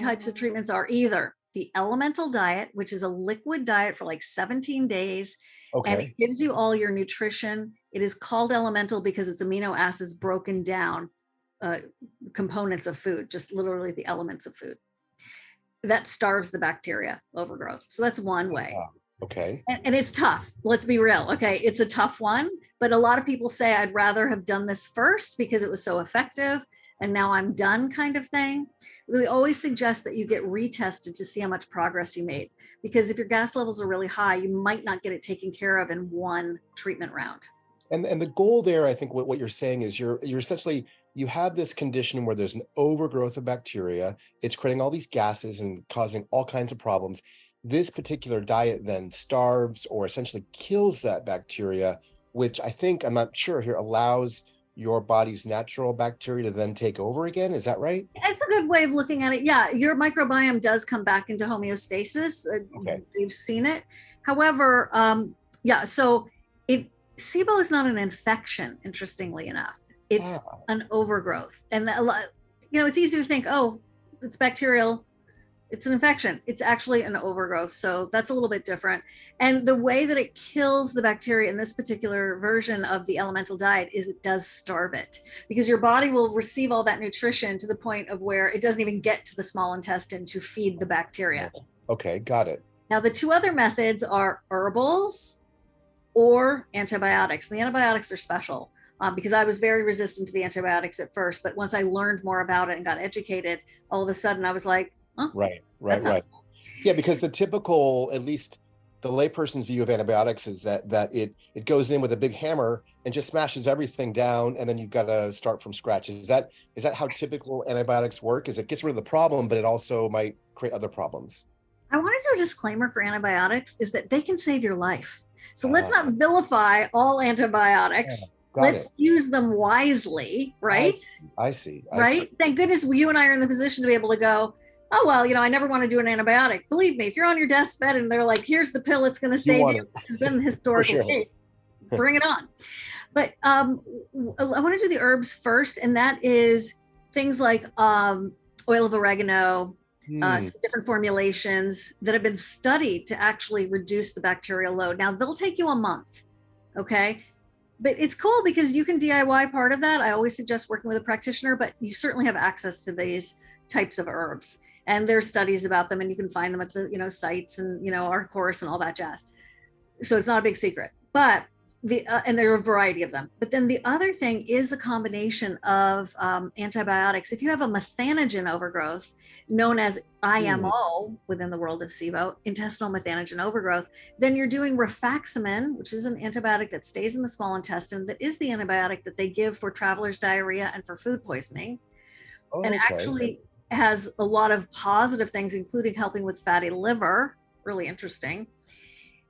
types of treatments are either the elemental diet, which is a liquid diet for like 17 days, and it Okay. gives you all your nutrition. It is called elemental because it's amino acids broken down, uh, components of food, just literally the elements of food. That starves the bacteria overgrowth. So that's one way. Ah, okay. And it's tough. Let's be real. Okay. It's a tough one, but a lot of people say I'd rather have done this first because it was so effective and now I'm done, kind of thing. We always suggest that you get retested to see how much progress you made, because if your gas levels are really high, you might not get it taken care of in one treatment round. And the goal there, I think what you're saying is you're essentially, you have this condition where there's an overgrowth of bacteria. It's creating all these gases and causing all kinds of problems. This particular diet then starves or essentially kills that bacteria, which I think, I'm not sure here, allows your body's natural bacteria to then take over again. Is that right? It's a good way of looking at it. Yeah, your microbiome does come back into homeostasis. Okay. You've seen it. However, yeah, so it SIBO is not an infection, interestingly enough. It's Ah, an overgrowth. And it's easy to think, oh, it's bacterial, it's an infection. It's actually an overgrowth. So that's a little bit different. And the way that it kills the bacteria in this particular version of the elemental diet is it does starve it, because your body will receive all that nutrition to the point of where it doesn't even get to the small intestine to feed the bacteria. okay, got it. Now, the two other methods are herbals or antibiotics. The antibiotics are special, because I was very resistant to the antibiotics at first. But once I learned more about it and got educated, all of a sudden I was like, oh, Right, right, that's not. right. Yeah, because the typical, at least the layperson's view of antibiotics is that it goes in with a big hammer and just smashes everything down, and then you've got to start from scratch. Is that how typical antibiotics work? Is it gets rid of the problem, but it also might create other problems? I want to do a disclaimer for antibiotics is that they can save your life. So let's Ah, not vilify all yeah, antibiotics. got Let's it. use them wisely, I right? see. I see. I see. Right? Thank goodness you and I are in the position to be able to go, oh, well, I never want to do an antibiotic. Believe me, if you're on your death's bed and they're like, here's the pill, it's going to You save want you, it this has been the for historical sure. case. Bring it on. But I want to do the herbs first, and that is things like oil of oregano, Hmm. some different formulations that have been studied to actually reduce the bacterial load. Now, they'll take you a month, okay? But it's cool because you can DIY part of that. I always suggest working with a practitioner, but you certainly have access to these types of herbs. And there's studies about them, and you can find them at the sites and our course and all that jazz. So it's not a big secret. But and there are a variety of them. But then the other thing is a combination of antibiotics. If you have a methanogen overgrowth, known as Hmm. IMO within the world of SIBO, intestinal methanogen overgrowth, then you're doing rifaximin, which is an antibiotic that stays in the small intestine, that is the antibiotic that they give for traveler's diarrhea and for food poisoning, and Okay. actually has a lot of positive things, including helping with fatty liver. Really interesting.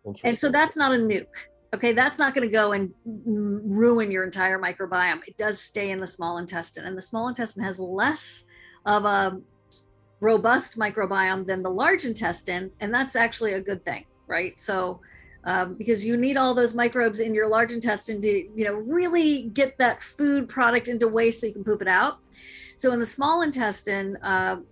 And so Interesting. that's not a nuke. Okay, that's not going to go and ruin your entire microbiome. It does stay in the small intestine, and the small intestine has less of a robust microbiome than the large intestine, and that's actually a good thing, right? So, because you need all those microbes in your large intestine to, really get that food product into waste so you can poop it out. So in the small intestine,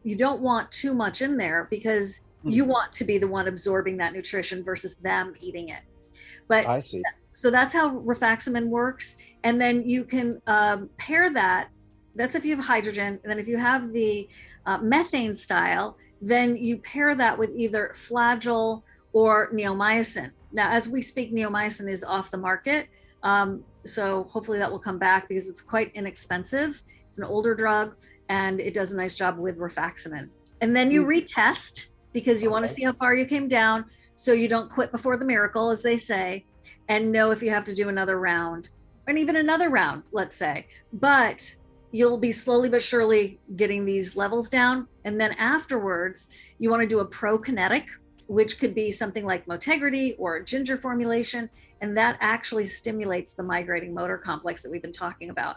you don't want too much in there because you Hmm. want to be the one absorbing that nutrition versus them eating it. But I see. so that's how rifaximin works. And then you can pair that. That's if you have hydrogen. And then if you have the methane style, then you pair that with either flagyl or neomycin. Now, as we speak, neomycin is off the market. So hopefully that will come back because it's quite inexpensive. It's an older drug and it does a nice job with rifaximin. And then you Hmm. retest because you want to Okay. see how far you came down so you don't quit before the miracle, as they say, and know if you have to do another round and even another round, let's say. But you'll be slowly but surely getting these levels down. And then afterwards, you want to do a prokinetic, which could be something like Motegrity or ginger formulation. And that actually stimulates the migrating motor complex that we've been talking about.